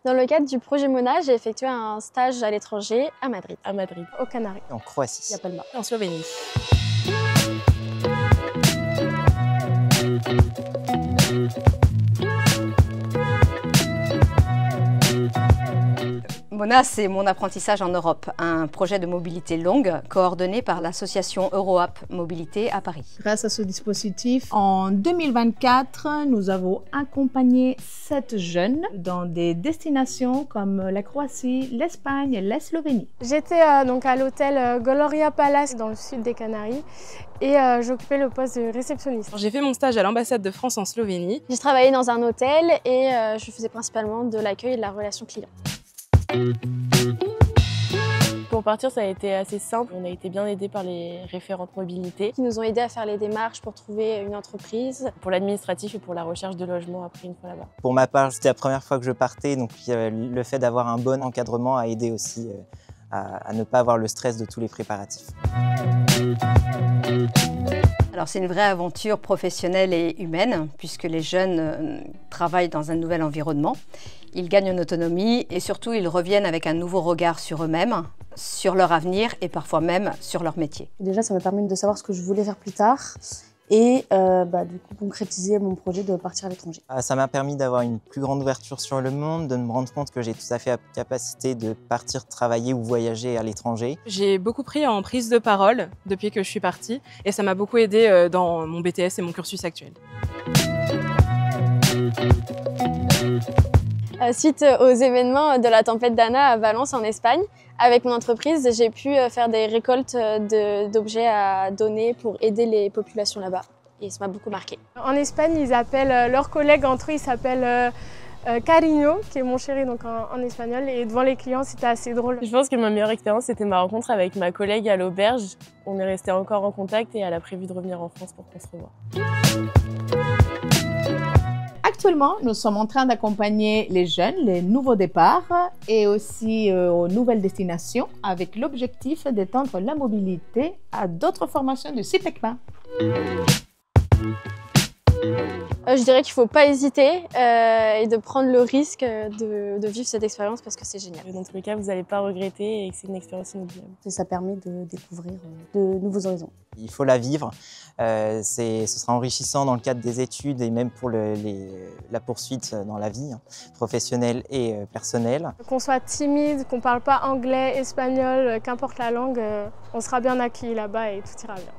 Dans le cadre du projet Mona, j'ai effectué un stage à l'étranger à Madrid. À Madrid. Aux Canaries. En Croatie. Il y a Palma. En Slovénie. Mona, c'est mon apprentissage en Europe, un projet de mobilité longue coordonné par l'association EuroApp Mobilité à Paris. Grâce à ce dispositif, en 2024, nous avons accompagné 7 jeunes dans des destinations comme la Croatie, l'Espagne et la Slovénie. J'étais donc à l'hôtel Gloria Palace dans le sud des Canaries et j'occupais le poste de réceptionniste. J'ai fait mon stage à l'ambassade de France en Slovénie. J'ai travaillé dans un hôtel et je faisais principalement de l'accueil et de la relation client. Pour partir, ça a été assez simple. On a été bien aidés par les référentes mobilité Qui nous ont aidés à faire les démarches pour trouver une entreprise. pour l'administratif et pour la recherche de logement après une fois là-bas. Pour ma part, c'était la première fois que je partais, donc le fait d'avoir un bon encadrement a aidé aussi à ne pas avoir le stress de tous les préparatifs. Alors c'est une vraie aventure professionnelle et humaine puisque les jeunes travaillent dans un nouvel environnement. Ils gagnent en autonomie et surtout ils reviennent avec un nouveau regard sur eux-mêmes, sur leur avenir et parfois même sur leur métier. Déjà, ça m'a permis de savoir ce que je voulais faire plus tard et du coup concrétiser mon projet de partir à l'étranger. Ça m'a permis d'avoir une plus grande ouverture sur le monde, de me rendre compte que j'ai tout à fait la capacité de partir travailler ou voyager à l'étranger. J'ai beaucoup pris en prise de parole depuis que je suis partie et ça m'a beaucoup aidé dans mon BTS et mon cursus actuel. Suite aux événements de la tempête Dana à Valence en Espagne, avec mon entreprise, j'ai pu faire des récoltes d'objets à donner pour aider les populations là-bas. Et ça m'a beaucoup marqué. En Espagne, ils appellent leurs collègues entre eux, ils s'appellent cariño, qui est mon chéri donc en espagnol, et devant les clients, c'était assez drôle. Je pense que ma meilleure expérience, c'était ma rencontre avec ma collègue à l'auberge. On est resté encore en contact et elle a prévu de revenir en France pour qu'on se revoie. Actuellement, nous sommes en train d'accompagner les jeunes, les nouveaux départs et aussi aux nouvelles destinations avec l'objectif d'étendre la mobilité à d'autres formations du CIPECMA. Je dirais qu'il ne faut pas hésiter et de prendre le risque de vivre cette expérience parce que c'est génial. Dans tous les cas, vous n'allez pas regretter et que c'est une expérience inoubliable. Ça permet de découvrir de nouveaux horizons. Il faut la vivre, ce sera enrichissant dans le cadre des études et même pour la poursuite dans la vie professionnelle et personnelle. Qu'on soit timide, qu'on ne parle pas anglais, espagnol, qu'importe la langue, on sera bien accueillis là-bas et tout ira bien.